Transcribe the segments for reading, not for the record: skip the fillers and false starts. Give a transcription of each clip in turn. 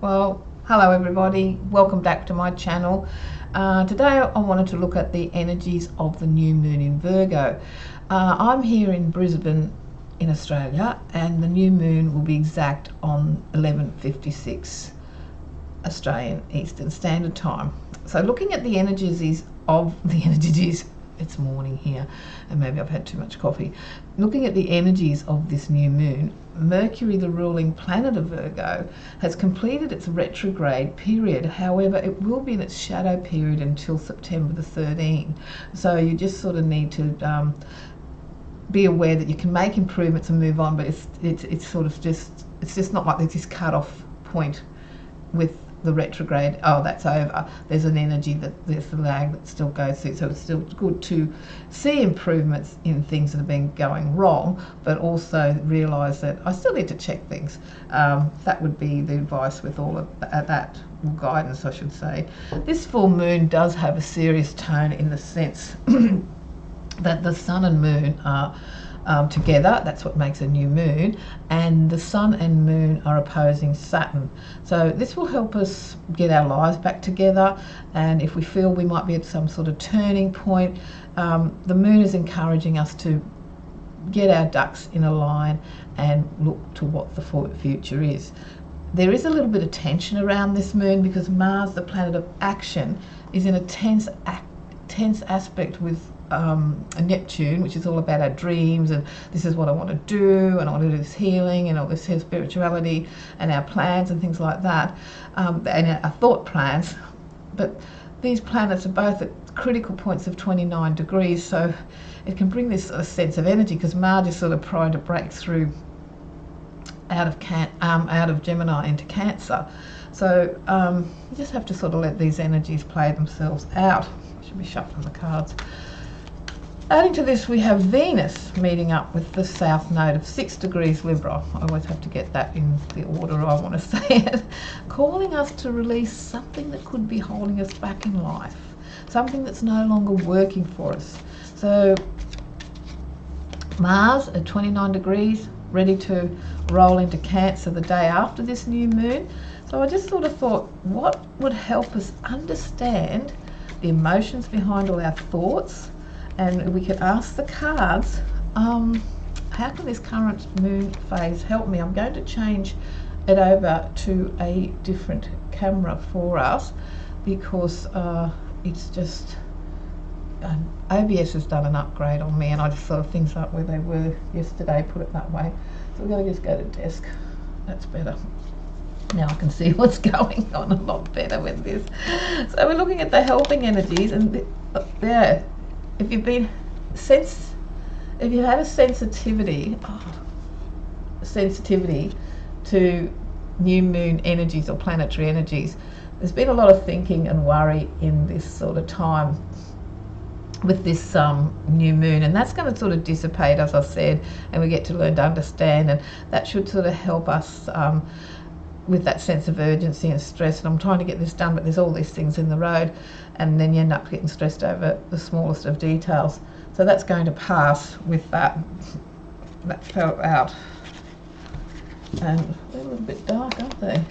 Well, hello everybody, welcome back to my channel. Today I wanted to look at the energies of the new moon in Virgo. I'm here in Brisbane in Australia, and the new moon will be exact on 11:56 Australian Eastern Standard Time. So looking at the energies it's morning here and maybe I've had too much coffee. Looking at the energies of this new moon, Mercury, the ruling planet of Virgo, has completed its retrograde period. However, it will be in its shadow period until September the 13th. So you just sort of need to be aware that you can make improvements and move on, but it's sort of just not like there's this cut-off point with the retrograde. Oh, that's over. There's an energy that there's a lag that still goes through, so it's still good to see improvements in things that have been going wrong, but also realize that I still need to check things. That would be the advice with all of that, or guidance I should say. This full moon does have a serious tone in the sense that the sun and moon are together. That's what makes a new moon, and the sun and moon are opposing Saturn. So this will help us get our lives back together, and if we feel we might be at some sort of turning point, the moon is encouraging us to get our ducks in a line and look to what the future is. There is a little bit of tension around this moon because Mars, the planet of action, is in a tense aspect with Neptune, which is all about our dreams, and this is what I want to do, and I want to do this healing and all this here spirituality and our plans and things like that, and our thought plans. But these planets are both at critical points of 29 degrees, so it can bring this sort of sense of energy because Mars is sort of trying to break through out of Gemini into Cancer. So you just have to sort of let these energies play themselves out. I should be shuffling the cards. Adding to this, we have Venus meeting up with the south node of 6 degrees Libra. I always have to get that in the order I want to say it. Calling us to release something that could be holding us back in life, something that's no longer working for us. So Mars at 29 degrees, ready to roll into Cancer the day after this new moon. So I just sort of thought, what would help us understand the emotions behind all our thoughts? And we could ask the cards, how can this current moon phase help me? I'm going to change it over to a different camera for us because it's just OBS has done an upgrade on me, and I just sort of things like where they were yesterday, put it that way. So we're going to just go to desk. That's better. Now I can see what's going on a lot better with this. So we're looking at the helping energies, and yeah, if you've had a sensitivity to new moon energies or planetary energies, there's been a lot of thinking and worry in this sort of time with this new moon, and that's going to sort of dissipate, as I said, and we get to learn to understand, and that should sort of help us with that sense of urgency and stress. And I'm trying to get this done, but there's all these things in the road, and then you end up getting stressed over the smallest of details. So that's going to pass with that fell out. And they're a little bit dark, aren't they?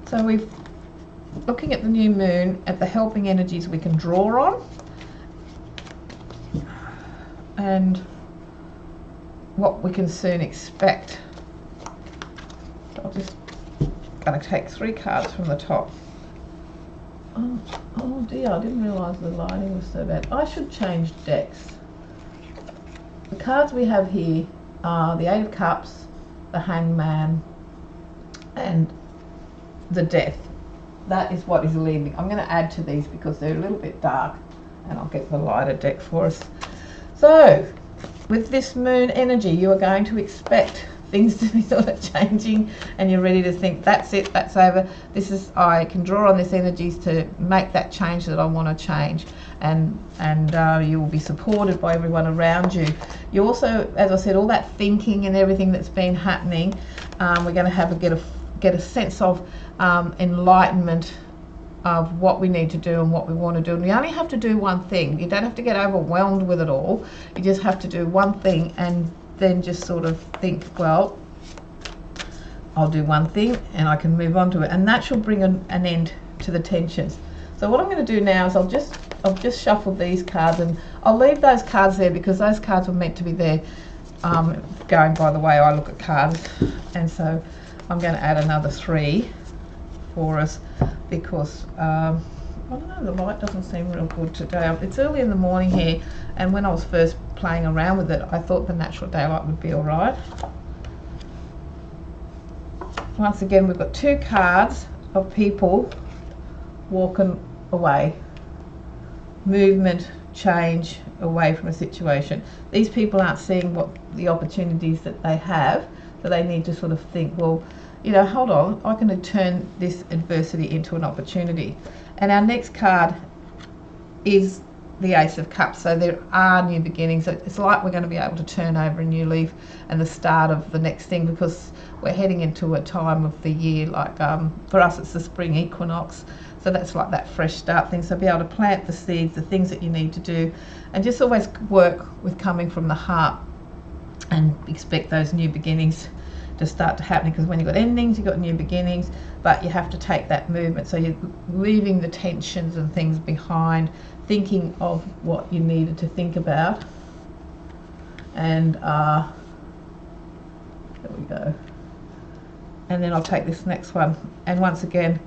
So we're looking at the new moon, at the helping energies we can draw on, and what we can soon expect. I'm just going to take 3 cards from the top. Oh dear, I didn't realise the lighting was so bad. I should change decks. The cards we have here are the 8 of Cups, the Hangman, and the Death. That is what is leaving. I'm going to add to these because they're a little bit dark, and I'll get the lighter deck for us. So with this moon energy, you are going to expect things to be sort of changing, and you're ready to think, that's it, that's over. I can draw on this energies to make that change that I want to change, and you will be supported by everyone around you. You also, as I said, all that thinking and everything that's been happening, we're going to get a sense of enlightenment of what we need to do and what we want to do. And we only have to do one thing. You don't have to get overwhelmed with it all. You just have to do one thing and then just sort of think, well, I'll do one thing and I can move on to it, and that shall bring an end to the tensions. So what I'm going to do now is I've just shuffled these cards, and I'll leave those cards there because those cards were meant to be there, going by the way I look at cards. And so I'm going to add another 3 for us because I don't know, the light doesn't seem real good today. It's early in the morning here, and when I was first playing around with it, I thought the natural daylight would be all right. Once again, we've got 2 cards of people walking away, movement, change away from a situation. These people aren't seeing what the opportunities that they have, so they need to sort of think, well, you know, hold on, I can turn this adversity into an opportunity. And our next card is the Ace of Cups, so there are new beginnings. It's like we're going to be able to turn over a new leaf and the start of the next thing, because we're heading into a time of the year, like for us it's the spring equinox, so that's like that fresh start thing. So be able to plant the seeds, the things that you need to do, and just always work with coming from the heart and expect those new beginnings to start to happen, because when you've got endings, you've got new beginnings, but you have to take that movement. So you're leaving the tensions and things behind, thinking of what you needed to think about. And there we go. And then I'll take this next one, and once again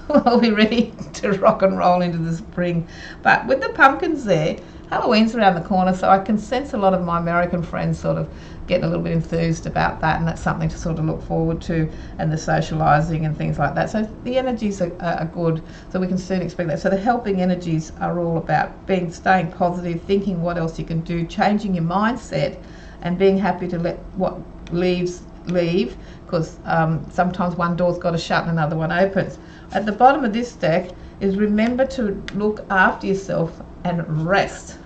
we'll be ready to rock and roll into the spring. But with the pumpkins there, Halloween's around the corner, so I can sense a lot of my American friends sort of getting a little bit enthused about that, and that's something to sort of look forward to, and the socialising and things like that. So the energies are good, so we can soon expect that. So the helping energies are all about staying positive, thinking what else you can do, changing your mindset, and being happy to let what leaves leave, because sometimes one door's got to shut and another one opens. At the bottom of this deck is remember to look after yourself and rest,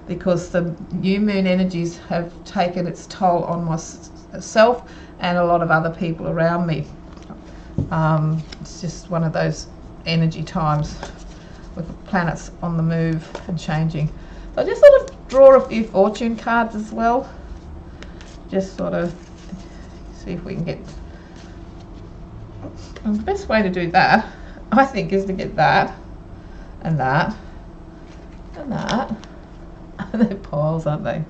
because the new moon energies have taken its toll on myself and a lot of other people around me. It's just one of those energy times with the planets on the move and changing. So I just sort of draw a few fortune cards as well, just sort of see if we can get, and the best way to do that, I think, is to get that and that and that. They're piles, aren't they?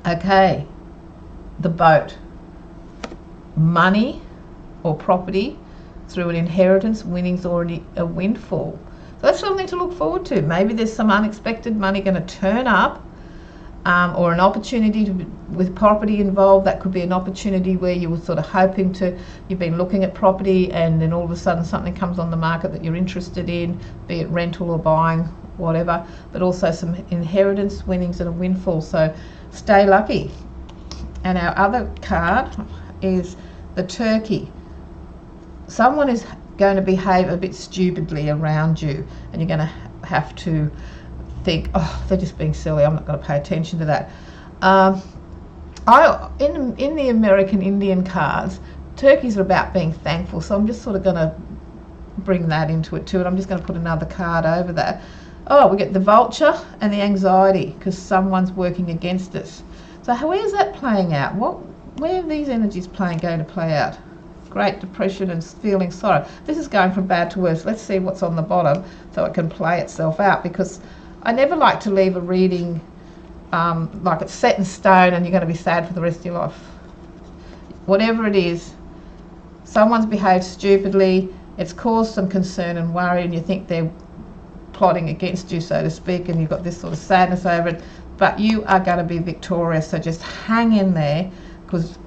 Okay, the boat. Money or property through an inheritance, winnings, or a windfall. So that's something to look forward to. Maybe there's some unexpected money going to turn up, or an opportunity with property involved. That could be an opportunity where you were sort of hoping to, you've been looking at property, and then all of a sudden something comes on the market that you're interested in, be it rental or buying, whatever. But also some inheritance, winnings, and a windfall. So stay lucky. And our other card is the turkey. Someone is going to behave a bit stupidly around you, and you're going to have to think, oh, they're just being silly, I'm not going to pay attention to that. In the American Indian cards, turkeys are about being thankful, so I'm just sort of going to bring that into it too, and I'm just going to put another card over that. Oh, we get the vulture and the anxiety, because someone's working against us. So where's that playing out? Where are these energies going to play out? Great depression and feeling sorrow. This is going from bad to worse. Let's see what's on the bottom so it can play itself out, because I never like to leave a reading like it's set in stone and you're going to be sad for the rest of your life. Whatever it is, someone's behaved stupidly, it's caused some concern and worry, and you think they're plotting against you, so to speak, and you've got this sort of sadness over it, but you are going to be victorious. So just hang in there, because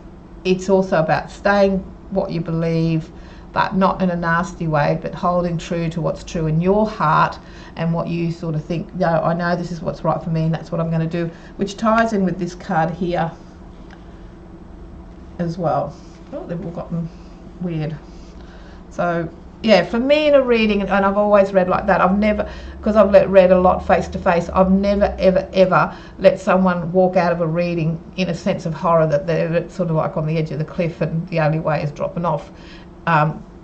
it's also about staying what you believe, but not in a nasty way, but holding true to what's true in your heart and what you sort of think, no, I know this is what's right for me and that's what I'm going to do, which ties in with this card here as well. Oh, they've all gotten weird. So yeah, for me in a reading, and I've always read like that, I've never, because I've read a lot face to face, I've never ever let someone walk out of a reading in a sense of horror that they're sort of like on the edge of the cliff and the only way is dropping off.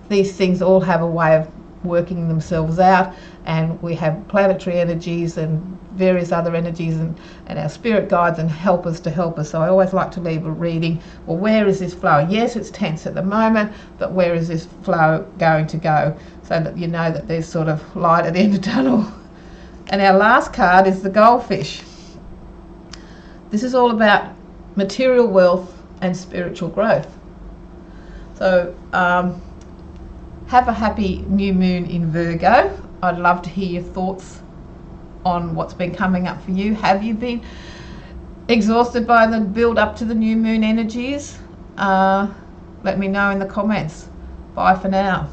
these things all have a way of working themselves out, and we have planetary energies and various other energies and our spirit guides and helpers to help us. So I always like to leave a reading, well, where is this flowing? Yes, it's tense at the moment, but where is this flow going to go, so that you know that there's sort of light at the end of the tunnel. And our last card is the goldfish. This is all about material wealth and spiritual growth. So have a happy new moon in Virgo. I'd love to hear your thoughts on what's been coming up for you. Have you been exhausted by the build up to the new moon energies? Let me know in the comments. Bye for now.